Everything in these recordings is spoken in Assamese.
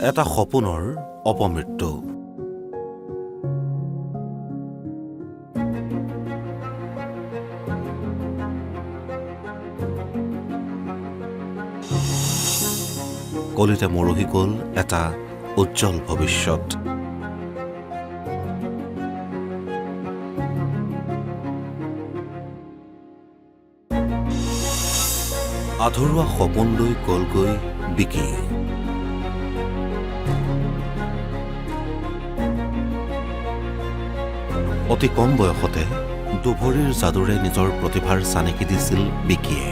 এটা সপোনৰ অপমৃত্যু। কলিতে মৰহি গ'ল এটা উজ্জ্বল ভৱিষ্যত। আধৰুৱা সপোন লৈ গ'লগৈ বিকি। অতি কম বয়সতে দুভৰিৰ যাদুৰে নিজৰ প্ৰতিভাৰ চানেকি দিছিল বিকিয়ে।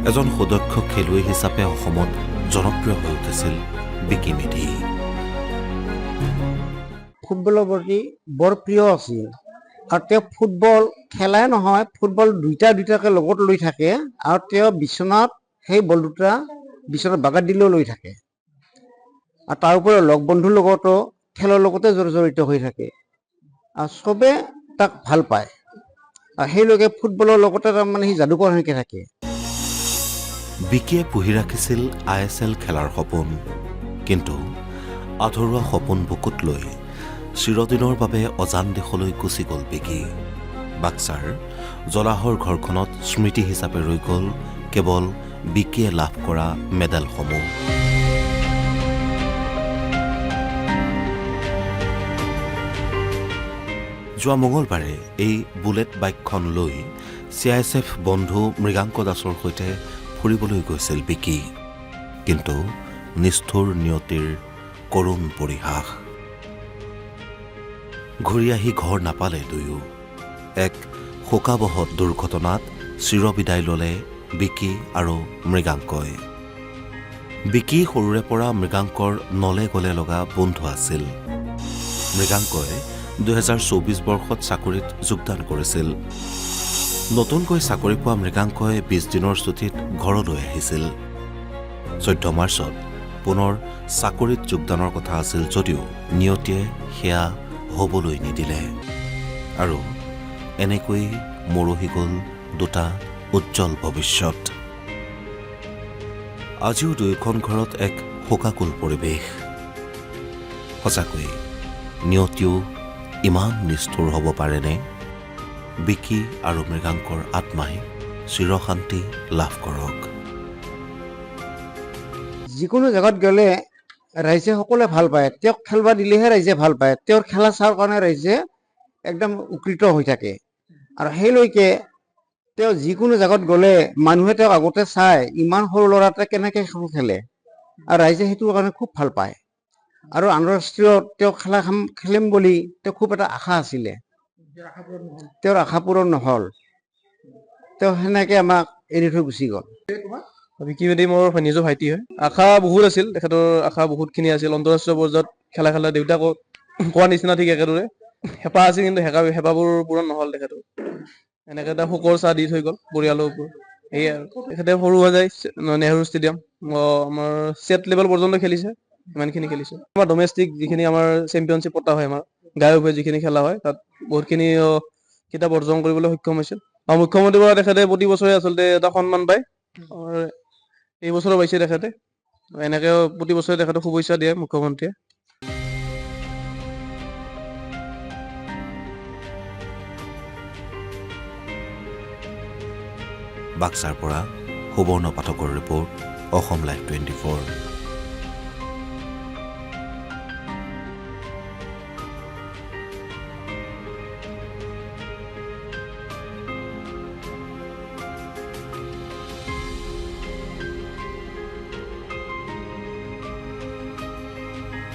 এজন সুদক্ষ খেলুৱৈ হিচাপে অসমত জনপ্ৰিয় হৈ উঠিছিল বিকি মেধি। ফুটবলৰ প্ৰতি বৰ প্ৰিয় আছিল আৰু তেওঁ ফুটবল খেলাই নহয়, ফুটবল দুটাকে লগত লৈ থাকে আৰু তেওঁ বিচনাত সেই বল দুটা বিচনাত বাগাত দিলেও লৈ থাকে আৰু তাৰ উপৰি লগ বন্ধুৰ লগতো খেলৰ লগতে জড়িত হৈ থাকে আৰু চবে তাক ভাল পায় আৰু সেইলৈকে ফুটবলৰ লগতে তাৰমানে সি যাদুকৰ সেনেকৈ থাকে। বিকিয়ে পুহি ৰাখিছিল ISL খেলাৰ সপোন, কিন্তু আধৰুৱা সপোন বুকুত লৈ চিৰদিনৰ বাবে অজান দেশলৈ গুচি গ'ল বিকি। বাক্সাৰ জলাহৰ ঘৰখনত স্মৃতি হিচাপে ৰৈ গ'ল কেৱল বিকিয়ে লাভ কৰা মেডেলসমূহ। যোৱা মঙলবাৰে এই বুলেট বাইকখন লৈ CISF বন্ধু মৃগাংক দাসৰ সৈতে ফুৰিবলৈ গৈছিল বিকি, কিন্তু নিষ্ঠুৰ নিয়তিৰ কৰুণ পৰিহাস। ঘূৰি আহি ঘৰ নাপালে দুয়ো। এক শোকাবহ দুৰ্ঘটনাত চিৰবিদায় ল'লে বিকি আৰু মৃগাংকই। বিকি সৰুৰে পৰা মৃগাংকৰ নলে গলে লগা বন্ধু আছিল। মৃগাংকই 2024 বৰ্ষত চাকৰিত যোগদান কৰিছিল। নতুনকৈ চাকৰি পোৱা মৃগাংকই 20 দিনৰ ছুটীত ঘৰলৈ আহিছিল। 14 মাৰ্চত পুনৰ চাকৰিত যোগদানৰ কথা আছিল যদিও নিয়তিয়ে সেয়া হ'বলৈ নিদিলে আৰু এনেকৈ মৰহি গ'ল দুটা উজ্জ্বল ভৱিষ্যত। আজিও দুয়োখন ঘৰত এক শোকাকুল পৰিৱেশ। সঁচাকৈ নিয়তিও ইমান নিষ্ঠুৰ হ'ব পাৰেনে? বিকি আৰু মৃগাংকৰ আত্মাই চিৰশান্তি লাভ কৰক। যিকোনো জেগাত গ'লে ৰাইজে সকলোৱে ভাল পায়, তেওঁক খেলবা দিলেহে ৰাইজে ভাল পায়। তেওঁৰ খেলা চোৱাৰ কাৰণে ৰাইজে একদম উপকৃত হৈ থাকে আৰু সেইলৈকে তেওঁ যিকোনো জেগাত গ'লে মানুহে তেওঁক আগতে চায় ইমান সৰু ল'ৰা এটাই কেনেকৈ খেলে আৰু ৰাইজে সেইটোৰ কাৰণে খুব ভাল পায় আৰু আন্তঃৰাষ্ট্ৰীয় তেওঁ খেলিম বুলি তেওঁ খুব এটা আশা আছিলে, তেওঁৰ আশা পূৰণ নহ'ল। তেওঁ সেনেকৈ আমাক এৰি থৈ গুচি গ'ল। বিকি মেধি মোৰ নিজৰ ভাইটি হয়। আশা বহুত আছিল, তেখেতৰ আশা বহুতখিনি আছিল। আন্তঃৰাষ্ট্ৰীয় পৰ্যায়ত খেলা দেউতাকক কোৱাৰ নিচিনা ঠিক একেদৰে হেঁপাহ আছিল, কিন্তু হেঁপাহবোৰ পূৰণ নহ'ল তেখেতৰ। এনেকৈ এটা শোকৰ চাহ দি থৈ গ'ল পৰিয়ালৰ ওপৰত। সেয়াই আৰু তেখেতে সৰু হৈ যায় নেহৰু ষ্টেডিয়াম আমাৰ ষ্টেট লেভেল পৰ্যন্ত খেলিছে, ইমানখিনি খেলিছে। আমাৰ ডমেষ্টিক যিখিনি আমাৰ চেম্পিয়নশ্বিপ পতা হয়, আমাৰ গাঁৱে ভূঞে যিখিনি খেলা হয়, তাত বহুতখিনি কিতাপ অৰ্জন কৰিবলৈ সক্ষম হৈছিল আৰু মুখ্যমন্ত্ৰীৰ পৰা তেখেতে প্ৰতি বছৰে আচলতে এটা সন্মান পায়। এই বছৰো পাইছে তেখেতে। এনেকৈ প্ৰতি বছৰে তেখেতক শুভেচ্ছা দিয়ে মুখ্যমন্ত্ৰীয়ে। বাক্সাৰ পৰা সুবৰ্ণ পাঠকৰ ৰিপৰ্ট, অসম লাইভ 24।